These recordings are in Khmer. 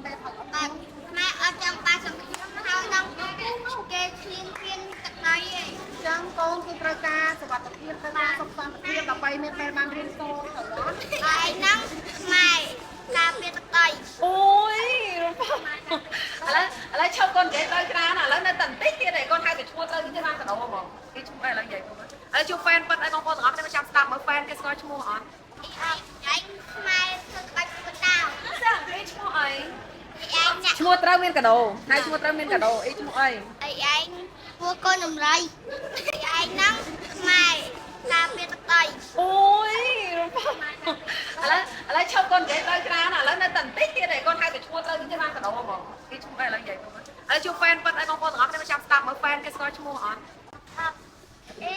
តែថតបាទខ្មែរអត់ចាំបាច់សង្គ្រាមហើយនឹងគេឈ្លានពានទឹកដីឯងចឹងកូនគឺត្រូវការសុខភាពត្រូវការសុខភាពដើម្បីមានពេលបានរៀនសូត្រទៅណាហើយហ្នឹងខ្មែរការពារទឹកដីអូយឥឡូវឈប់កូននិយាយទៅច្រើនឥឡូវនៅតែបន្តិចទៀតឯងកូនហៅទៅឈ្មោះទៅគេបានកដោហ្មងគេឈ្មោះអីឥឡូវនិយាយមកឥឡូវជួបហ្វេនប៉ិតឲ្យបងប្អូនទាំងអស់គ្នាចាំស្ដាប់មើលហ្វេនគេស្គាល់ឈ្មោះអត់ឯងខ្មែរធ្វើក្បាច់កណ្ដាលចាគេឈ្មោះអីឯងឈ្មោះត្រូវមានកដោហើយឈ្មោះត្រូវមានកដោអីឈ្មោះអីឯងពួកកូនដំរីឯងហ្នឹងខ្មែរការពារទឹកដីអូយឥឡូវឈប់កូននិយាយទៅច្រើនឥឡូវនៅតែបន្តិចទៀតឯងកូនហៅទៅឈ្មោះទៅគេបានកដោហ្មងគេឈ្មោះអីឥឡូវនិយាយមកឥឡូវជួបហ្វេនប៉ិតឲ្យបងប្អូនទាំងអស់គ្នាចាំស្ដាប់មើលហ្វេនគេស្គាល់ឈ្មោះអត់អេ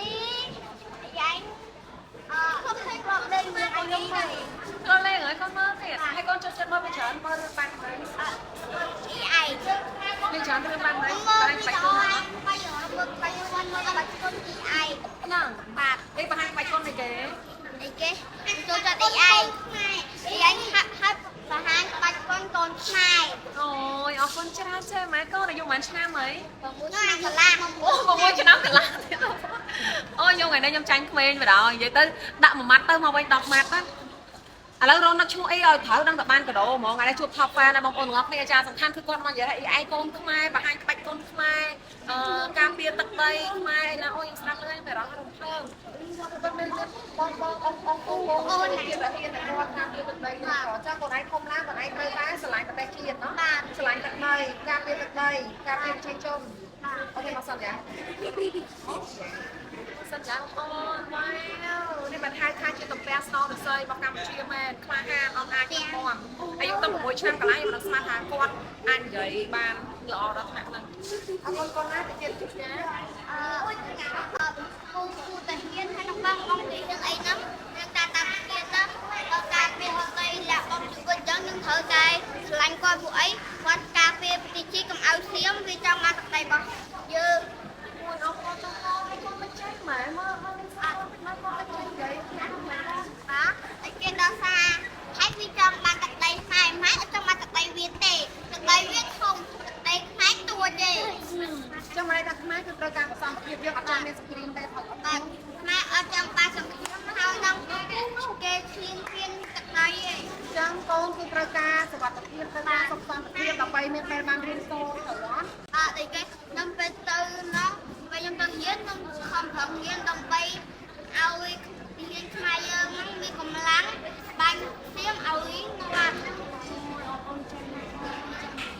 ឯងខ្ញុំឃើញគាត់លេងមើលអីនេះគាត់លេងហើយកូនមើលទៀតហើយកូនចូលចិត្តមើលវាច្រើនមើលរឿងបែបហ្នឹងឯងលេងច្រើនរឿងបែបហ្នឹងបាច់បាច់គុនបាច់មើលបាច់គុនមើលបាច់គុនទីឯងហ្នឹងបាទគេបង្ហាញបាច់គុនអីគេចូលចិត្តឯងហាក់បង្ហាញបាច់គុនកូនខ្មែរអូយអរគុណច្រើនចេះម៉ែកូនអាយុប៉ុន្មានឆ្នាំហី6ឆ្នាំកន្លះអូ6ឆ្នាំកន្លះទៀតអូយខ្ញុំថ្ងៃនេះខ្ញុំចាញ់ក្មេងបណ្ដោយនិយាយទៅដាក់មួយម៉ាត់ទៅមកវិញ10ម៉ាត់ណាឥឡូវរងនឹកឈ្មោះអីឲ្យត្រូវដឹងតែបានកដោហ្មងថ្ងៃនេះជួប top fan ណាបងប្អូនទាំងអស់គ្នាអាចារ្យសំខាន់គឺគាត់មកនិយាយថាឯងកូនខ្មែរបង្ហាញក្បាច់កូនខ្មែរការពារទឹកដីខ្មែរណាអូយខ្ញុំស្ដាប់លើតែរងរំភើបបងអូននិយាយថាហ៊ានតែគាត់ការពារទឹកដីណាចាកូនឯងធំឡើងកូនឯងត្រូវតែស្រឡាញ់ប្រទេសជាតិណោះស្រឡាញ់ទឹកដីការពារទឹកដីការពារប្រជាជនអូខេមកសិនយ៉ាសិនយ៉ាងអូនម៉ែនេះមិនហៅថាជាតំពាំងស្នងរស័យរបស់កម្ពុជាមែនខ្លាហានអត់អាចទៅមកអាយុតែ6ឆ្នាំកន្លងមិនដឹងស្មានថាគាត់អាចនិយាយបានល្អដល់ថ្នាក់ហ្នឹងអរគុណកូនណាទៅទៀតជួយណាគូតាហ៊ានហើយនឹងបងនិយាយនឹងអីហ្នឹងនឹងតាតាហ៊ានហ្នឹងដល់ការពារទឹកដីលាក់បងជួយចឹងនឹងត្រូវតែស្រឡាញ់គាត់ពួកអីគាត់ការពារប្រទេសជាតិកុំឲ្យសៀមវាចង់បានទឹកដីរបស់យើងមួយអរគុណទៅហើយកូនមិនចេះម៉ែមើលស្អាតណាស់កូនមិនចេះនិយាយណាបាទតែគេដល់សារហើយវាចង់បានទឹកដីខ្មែរម៉ែអត់ចង់បានទឹកដីវាទេទឹកដីវាធំទឹកដីខ្មែរទួចទេចាំម៉ែថាខ្មែរគឺត្រូវការប្រសំភាពយើងអត់ចង់មានសង្គ្រាមទេថតអត់បាទខ្មែរអត់ចង់បានសង្គ្រាមហើយនឹងគេឈ្លានពានទឹកដីឯងចឹងកូនគឺត្រូវការសុខភាពត្រូវការសុខភាពដើម្បីមានពេលបានរៀនសូត្រទៅណាតែគេនឹងពេលទៅនោះពេលខ្ញុំទៅរៀនខ្ញុំខំប្រឹងរៀនដើម្បីឲ្យរៀនខ្មែរយើងនឹងមានកម្លាំងបាញ់សៀមឲ្យបាន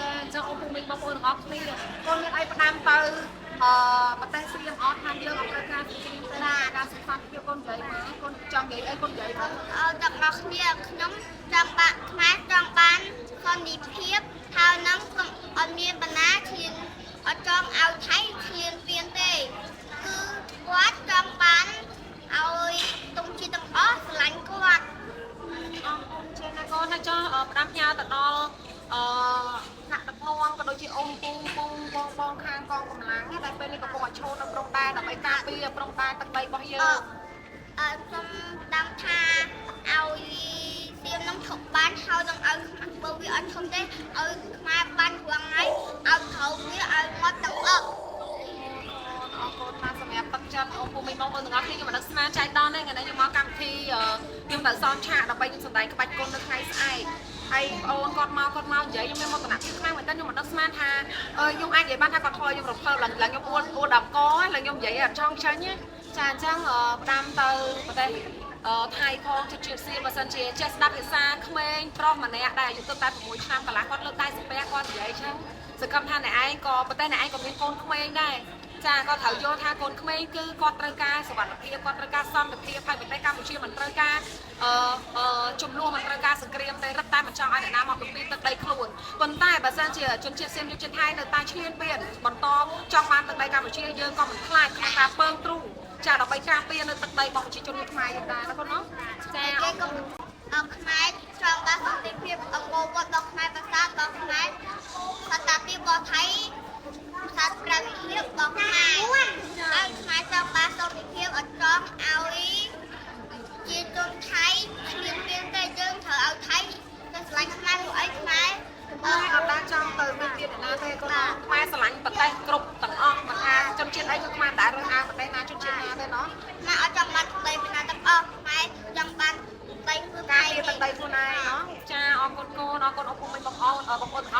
តែចង់អូនមីងបងប្អូនទាំងអស់គ្នាកូនមានអីផ្ដាំទៅប្រទេសសៀមអត់ថាយើងអត់ត្រូវការសង្គ្រាមទេណាការសុខភាពកូននិយាយមកកូនចង់និយាយអីកូននិយាយមកទាំងអស់គ្នាខ្ញុំចង់បានខ្មែរចង់បានសន្តិភាពហើយនឹងអត់មានបណ្ណាឈ្លានអត់ចង់ឲ្យថៃឈ្លានពានទេគឺគាត់ចង់បានឲ្យតុងជាទាំងអស់ស្រឡាញ់គាត់អរគុណចេះណាកូនណាចោះផ្ដាំផ្ញើទៅដល់ថ្នាក់ដឹកនាំក៏ដូចជាអ៊ំពូបងខាងកងកម្លាំងដែលពេលនេះកំពុងតែឈរនៅព្រំដែនដើម្បីការពារព្រំដែនទឹកដីរបស់យើងខ្ញុំដឹងថាឲ្យសៀមនឹងឈប់បានហើយនឹងឲ្យបើវាអត់ឈប់ទេឲ្យខ្មែរបានរងហើយឲ្យត្រូវវាឲ្យងាប់ទាំងអស់អរគុណណាសម្រាប់ទឹកចិត្តអូនពូមីបងប្អូនទាំងអស់គ្នាខ្ញុំមិនដឹងស្មានចៃដន្យទេថ្ងៃនេះខ្ញុំមកកម្មវិធីខ្ញុំទៅសនឆាកដើម្បីខ្ញុំសម្ដែងក្បាច់គុននៅថ្ងៃស្អែកហើយបងអូនគាត់មកនិយាយខ្ញុំមានមោទនភាពខ្លាំងមែនតើខ្ញុំមិនដឹងស្មានថាខ្ញុំអាចនិយាយបានថាគាត់ថយខ្ញុំរំភើបឡើងខ្ញុំអួតដល់កឡើងខ្ញុំនិយាយអត់ចង់ចាញ់ទេចាអញ្ចឹងផ្ដាំទៅប្រទេសថៃផងជឿសៀមបើសិនជាចេះស្ដាប់ភាសាក្មេងប្រុសម្នាក់ដែលអាយុទៅតែ6ឆ្នាំកន្លះគាត់លើកដៃសំពះគាត់និយាយអញ្ចឹងសង្ឃឹមថាអ្នកឯងក៏ប្រទេសអ្នកឯងក៏មានកូនក្មេងដែរចាគាត់ត្រូវយល់ថាកូនក្មេងគឺគាត់ត្រូវការសុវត្ថិភាពគាត់ត្រូវការសន្តិភាពហើយប្រទេសកម្ពុជាមិនត្រូវការជំនួសមិនត្រូវការសង្គ្រាមទេរឹតតែមិនចង់ឲ្យអ្នកណាមកបំពេញទឹកដីខ្លួនប៉ុន្តែបើសិនជាជនជាតិសៀមយុជនថៃនៅតែឈ្លានពានបន្តចង់បានទឹកដីកម្ពុជាយើងក៏មិនខ្លាចក្នុងការពើងទ្រូងចាដើម្បីការពារនៅទឹកដីរបស់ប្រជាជនខ្មែរយើងដែរណាកូនណាចាគេក៏ខ្មែរចង់បានសន្តិភាពអង្គរវត្តដល់ខ្មែរប្រាសាទដល់ខ្មែរសន្តិភាពរបស់ថៃសាស្ត្រវិទ្យារបស់ខ្មែរហើយខ្មែរចង់បានសន្តិភាពអត់ចង់ឲ្យជាជនថៃឈ្លានពានទេយើងត្រូវឲ្យថៃទៅឆ្លាញ់ខ្មែរពួកអីខ្មែរអ តែគ្រប់ទាំងអស់មិនថាជនជាតិអីក៏ខ្មែរដែររើសអើងប្រទេសណាជនជាតិណាទេណោះ ណាអត់ចង់បានដីពីណាទាំងអស់ខ្មែរចង់បានដីខ្លួនឯ ការ ង ពារទឹកដីខ្លួនឯងណោះចាអរគុណកូនអរគុណអពុកមិញបងប្អូនបងប្អូនទាំងអស់